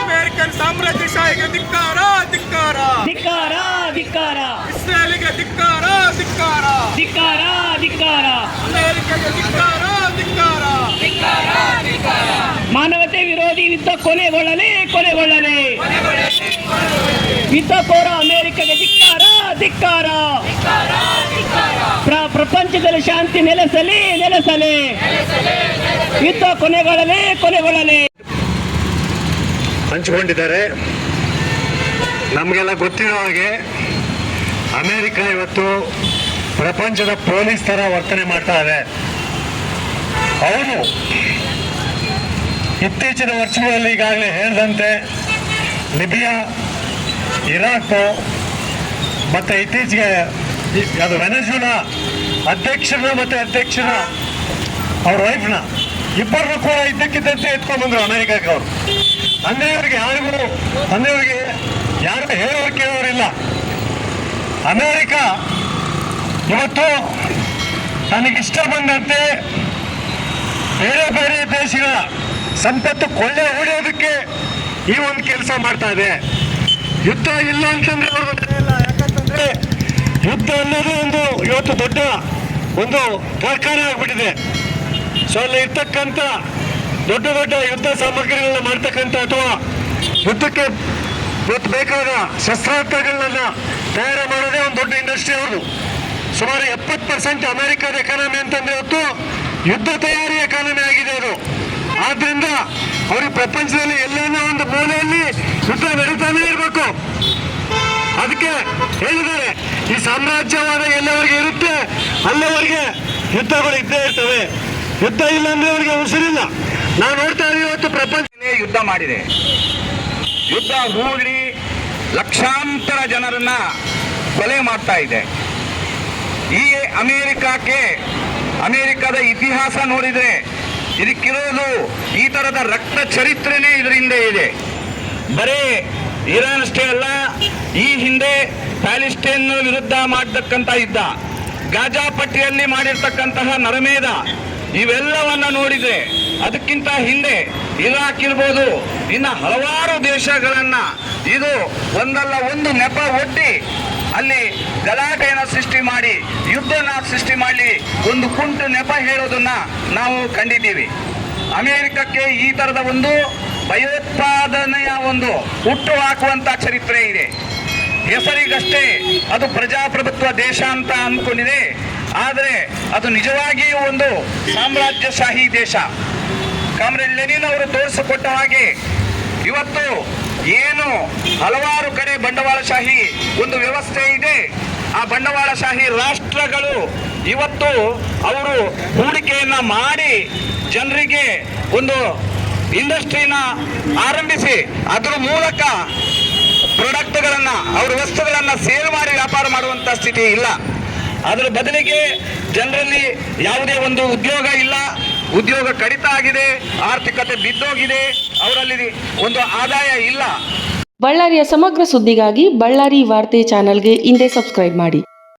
American ಸಾಮ್ರಾಜ್ಯಶಾಹಿಗೆ ಧಿಕ್ಕಾರ ಧಿಕ್ಕಾರ ಧಿಕ್ಕಾರ ಧಿಕ್ಕಾರ ಇಸ್ರೇಲಿಗೆ ಧಿಕ್ಕಾರ ಧಿಕ್ಕಾರ ಧಿಕ್ಕಾರ ಧಿಕ್ಕಾರ ಅಮೆರಿಕಗೆ ಧಿಕ್ಕಾರ ಧಿಕ್ಕಾರ ಮಾನವತೆ ವಿರೋಧಿ ಯುದ್ಧ ಕೊನೆಗೊಳ್ಳಲಿ ಕೊನೆಗೊಳ್ಳಲಿ ಯುದ್ಧಕೋರ ಅಮೆರಿಕಗೆ ಧಿಕ್ಕಾರ ಧಿಕ್ಕಾರ ಪ್ರಪಂಚದಲ್ಲಿ ಶಾಂತಿ ನೆಲೆಸಲಿ ನೆಲೆಸಲಿ ಯುದ್ಧ ಕೊನೆಗೊಳ್ಳಲಿ ಕೊನೆಗೊಳ್ಳಲಿ ಹಂಚಿಕೊಂಡಿದ್ದಾರೆ. ನಮಗೆಲ್ಲ ಗೊತ್ತಿರೋ ಹಾಗೆ ಅಮೆರಿಕ ಇವತ್ತು ಪ್ರಪಂಚದ ಪೊಲೀಸ್ ತರ ವರ್ತನೆ ಮಾಡ್ತಾ ಇದೆ. ಅವರು ಇತ್ತೀಚಿನ ವರ್ಷಗಳಲ್ಲಿ ಈಗಾಗಲೇ ಹೇಳಿದಂತೆ ಲಿಬಿಯಾ, ಇರಾಕ್ ಮತ್ತೆ ಇತ್ತೀಚೆಗೆ ಅದು ವೆನೆಜುಲಾ ಅಧ್ಯಕ್ಷರ ಮತ್ತೆ ಅಧ್ಯಕ್ಷರ ಅವ್ರ ವೈಫ್ನ ಇಬ್ಬರನ್ನು ಕೂಡ ಇದ್ದಕ್ಕಿದ್ದಂತೆ ಎತ್ಕೊಂಡ್ಬಂದ್ರು ಅಮೆರಿಕಕ್ಕೆ ಅವರು. ಅಂಗಡಿಯವರಿಗೆ ಯಾರು ಹೇಳೋರು ಕೇಳೋರಿಲ್ಲ. ಅಮೆರಿಕ ಇವತ್ತು ತನಗಿಷ್ಟ ಬಂದಂತೆ ಬೇರೆ ಬೇರೆ ದೇಶಗಳ ಸಂಪತ್ತು ಕೊಳ್ಳೆ ಹೊಡೆಯೋದಕ್ಕೆ ಈ ಒಂದು ಕೆಲಸ ಮಾಡ್ತಾ ಇದೆ. ಯುದ್ಧ ಇಲ್ಲ ಅಂತಂದ್ರೆ ಅವ್ರಿಗೆ ಇಲ್ಲ. ಯಾಕಂತಂದ್ರೆ ಯುದ್ಧ ಅನ್ನೋದು ಇವತ್ತು ದೊಡ್ಡ ಒಂದು ಕಾರ್ಖಾನೆ ಆಗ್ಬಿಟ್ಟಿದೆ. ಸೊ ಅಲ್ಲಿ ಇರ್ತಕ್ಕಂಥ ದೊಡ್ಡ ದೊಡ್ಡ ಯುದ್ಧ ಸಾಮಗ್ರಿಗಳನ್ನ ಮಾಡ್ತಕ್ಕಂಥ ಅಥವಾ ಯುದ್ಧಕ್ಕೆ ಬೇಕಾದ ಶಸ್ತ್ರಾಸ್ತ್ರಗಳನ್ನ ತಯಾರು ಮಾಡೋದೇ ಒಂದು ದೊಡ್ಡ ಇಂಡಸ್ಟ್ರಿ ಅವರು. ಸುಮಾರು 70% ಅಮೆರಿಕದ ಎಕಾನಮಿ ಅಂತಂದ್ರೆ ಇವತ್ತು ಯುದ್ಧ ತಯಾರಿ ಎಕಾನಮಿ ಆಗಿದೆ ಅದು. ಆದ್ರಿಂದ ಅವ್ರಿಗೆ ಪ್ರಪಂಚದಲ್ಲಿ ಎಲ್ಲೇನೋ ಒಂದು ಮೂಲೆಯಲ್ಲಿ ಯುದ್ಧ ನಡೀತಾನೆ ಇರಬೇಕು. ಅದಕ್ಕೆ ಹೇಳಿದ್ದಾರೆ, ಈ ಸಾಮ್ರಾಜ್ಯವಾದ ಎಲ್ಲವರೆಗೆ ಇರುತ್ತೆ ಅಲ್ಲಿವರೆಗೆ ಯುದ್ಧಗಳು ಇದ್ದೇ ಇರ್ತವೆ. ಯುದ್ಧ ಇಲ್ಲ ಅಂದ್ರೆ ಅವರಿಗೆ ಉಸಿರಿಲ್ಲ. ನಾವು ನೋಡ್ತಾ ಇದ್ದೀವಿ ಇವತ್ತು ಪ್ರಪಂಚ ಯುದ್ಧ ಮಾಡಿದೆ. ಯುದ್ಧ ಹೂಡಿ ಲಕ್ಷಾಂತರ ಜನರನ್ನ ಕೊಲೆ ಮಾಡ್ತಾ ಇದೆ. ಈ ಅಮೆರಿಕದ ಇತಿಹಾಸ ನೋಡಿದ್ರೆ ಇದಕ್ಕಿರೋದು ಈ ತರದ ರಕ್ತ ಚರಿತ್ರೆನೇ ಇದರಿಂದ ಇದೆ. ಬರೀ ಇರಾನ್ ಅಷ್ಟೇ ಅಲ್ಲ, ಈ ಹಿಂದೆ ಪ್ಯಾಲೆಸ್ಟೈನ್ ವಿರುದ್ಧ ಮಾಡತಕ್ಕಂಥ ಯುದ್ಧ, ಗಾಜಾ ಪಟ್ಟಿಯಲ್ಲಿ ಮಾಡಿರ್ತಕ್ಕಂತಹ ನರಮೇಧ, ಇವೆಲ್ಲವನ್ನ ನೋಡಿದ್ರೆ ಅದಕ್ಕಿಂತ ಹಿಂದೆ ಇರಾಕ್ ಇರ್ಬೋದು, ಇನ್ನು ಹಲವಾರು ದೇಶಗಳನ್ನ ಇದು ಒಂದಲ್ಲ ಒಂದು ನೆಪ ಒಡ್ಡಿ ಅಲ್ಲಿ ಗಲಾಟೆಯನ್ನು ಸೃಷ್ಟಿ ಮಾಡಿ ಯುದ್ಧನ ಸೃಷ್ಟಿ ಮಾಡಿ ಒಂದು ಕುಂಟು ನೆಪ ಹೇಳೋದನ್ನ ನಾವು ಕಂಡಿದ್ದೀವಿ. ಅಮೆರಿಕಕ್ಕೆ ಈ ತರದ ಒಂದು ಭಯೋತ್ಪಾದನೆಯ ಒಂದು ಹುಟ್ಟು ಹಾಕುವಂತ ಚರಿತ್ರೆ ಇದೆ. ಹೆಸರಿಗಷ್ಟೇ ಅದು ಪ್ರಜಾಪ್ರಭುತ್ವ ದೇಶ ಅಂತ ಅಂದ್ಕೊಂಡಿದೆ, ಆದರೆ ಅದು ನಿಜವಾಗಿಯೂ ಒಂದು ಸಾಮ್ರಾಜ್ಯಶಾಹಿ ದೇಶ. ಕಾಮ್ರೇಡ್ ಲೆನಿನ್ ಅವರು ತೋರಿಸಿಕೊಟ್ಟ ಹಾಗೆ ಇವತ್ತು ಏನು ಹಲವಾರು ಕಡೆ ಬಂಡವಾಳಶಾಹಿ ಒಂದು ವ್ಯವಸ್ಥೆ ಇದೆ, ಆ ಬಂಡವಾಳಶಾಹಿ ರಾಷ್ಟ್ರಗಳು ಇವತ್ತು ಅವರು ಹೂಡಿಕೆಯನ್ನ ಮಾಡಿ ಜನರಿಗೆ ಒಂದು ಇಂಡಸ್ಟ್ರಿನ ಆರಂಭಿಸಿ ಅದರ ಮೂಲಕ ಪ್ರಾಡಕ್ಟ್ಗಳನ್ನ ಅವರ ವಸ್ತುಗಳನ್ನ ಸೇಲ್ ಮಾಡಿ ವ್ಯಾಪಾರ ಮಾಡುವಂತ ಸ್ಥಿತಿ ಇಲ್ಲ. ಅದರ ಬದಲಿಗೆ ಜನರಲ್ಲಿ ಯಾವುದೇ ಒಂದು ಉದ್ಯೋಗ ಇಲ್ಲ, ಉದ್ಯೋಗ ಕಡಿತ ಆಗಿದೆ, ಆರ್ಥಿಕತೆ ಬಿದ್ದೋಗಿದೆ, ಅವರಲ್ಲಿ ಒಂದು ಆದಾಯ ಇಲ್ಲ. ಬಳ್ಳಾರಿಯ ಸಮಗ್ರ ಸುದ್ದಿಗಾಗಿ ಬಳ್ಳಾರಿ ವಾರ್ತೆ ಚಾನೆಲ್ಗೆ ಹಿಂದೆ ಸಬ್ಸ್ಕ್ರೈಬ್ ಮಾಡಿ.